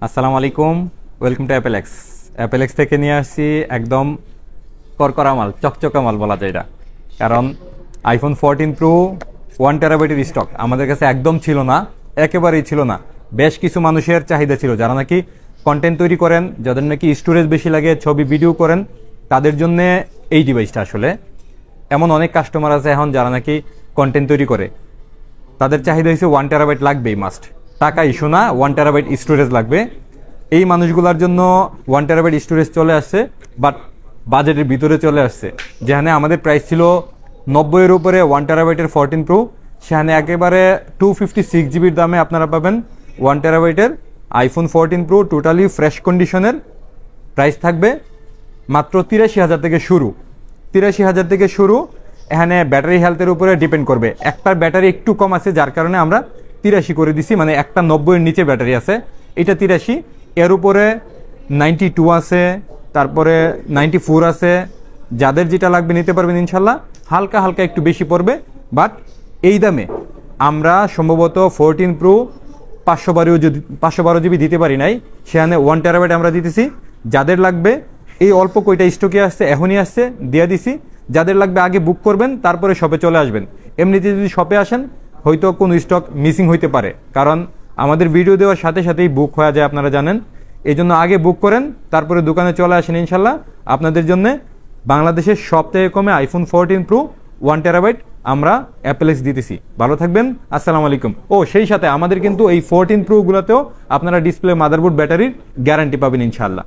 আসসালামু আলাইকুম, welcome to অ্যাপেলেক্স। অ্যাপেলেক্স থেকে নিয়ে আসছি একদম করকরা মাল, চকচকা মাল বলা যায় এটা। কারণ আইফোন 14 প্রো 1 টেরাবাইটের স্টক আমাদের কাছে একদম ছিল না, একেবারেই ছিল না। বেশ কিছু মানুষের চাহিদা ছিল, যারা নাকি কন্টেন্ট তৈরি করেন, যাদের নাকি স্টোরেজ বেশি লাগে, ছবি ভিডিও করেন, তাদের জন্য এই ডিভাইসটা আসলে। এমন অনেক কাস্টমার আছে এখন যারা নাকি কন্টেন্ট তৈরি করে, তাদের চাহিদা হচ্ছে 1 টেরাবাইট লাগবেই, মাস্ট। টাকা ইস্যু না, 1 টেরাবাইট স্টোরেজ লাগবে। এই মানুষগুলোর জন্য 1 টেরাবাইট স্টোরেজ চলে আসছে, বাট বাজেটের ভিতরে চলে আসছে। যেখানে আমাদের প্রাইস ছিল 90-এর উপরে 1 টেরাবাইটের 14 প্রো, সেখানে একেবারে 256 জিবির দামে আপনারা পাবেন 1 টেরাবাইটের আইফোন 14 প্রো। টোটালি ফ্রেশ কন্ডিশনের প্রাইস থাকবে মাত্র 83,000 থেকে শুরু। 83,000 থেকে শুরু। এখানে ব্যাটারি হেলথের উপরে ডিপেন্ড করবে। একটার ব্যাটারি একটু কম আছে, যার কারণে আমরা 83 করে দিছি, মানে একটা 90-এর নিচে ব্যাটারি আছে, এটা 83। এর উপরে 92 আছে, তারপরে 94 আছে। যাদের যেটা লাগবে নিতে পারবেন ইনশাল্লাহ। হালকা হালকা একটু বেশি পড়বে, বাট এই দামে আমরা সম্ভবত 14 প্রো 512 জিবি দিতে পারি নাই, সেখানে 1 টেরাবাইট আমরা দিতেছি। যাদের লাগবে এই অল্প কয়টা স্টকে আসছে, এখনই আসছে, দিয়ে দিছি। যাদের লাগবে আগে বুক করবেন, তারপরে শপে চলে আসবেন। এমনিতে যদি শপে আসেন হয়তো কোনো স্টক মিসিং হইতে পারে, কারণ আমাদের ভিডিও দেওয়ার সাথে সাথেই বুক হয়ে যায়, আপনারা জানেন। এই জন্য আগে বুক করেন, তারপরে দোকানে চলে আসেন। ইনশাল্লাহ আপনাদের জন্য বাংলাদেশের সব থেকে কমে আইফোন 14 প্রো 1 টেরাবাইট আমরা অ্যাপেলেক্স দিতেছি। ভালো থাকবেন, আসসালামু আলাইকুম। ও সেই সাথে আমাদের কিন্তু এই 14 প্রো গুলোতেও আপনারা ডিসপ্লে, মাদারবোর্ড, ব্যাটারির গ্যারান্টি পাবেন ইনশাল্লাহ।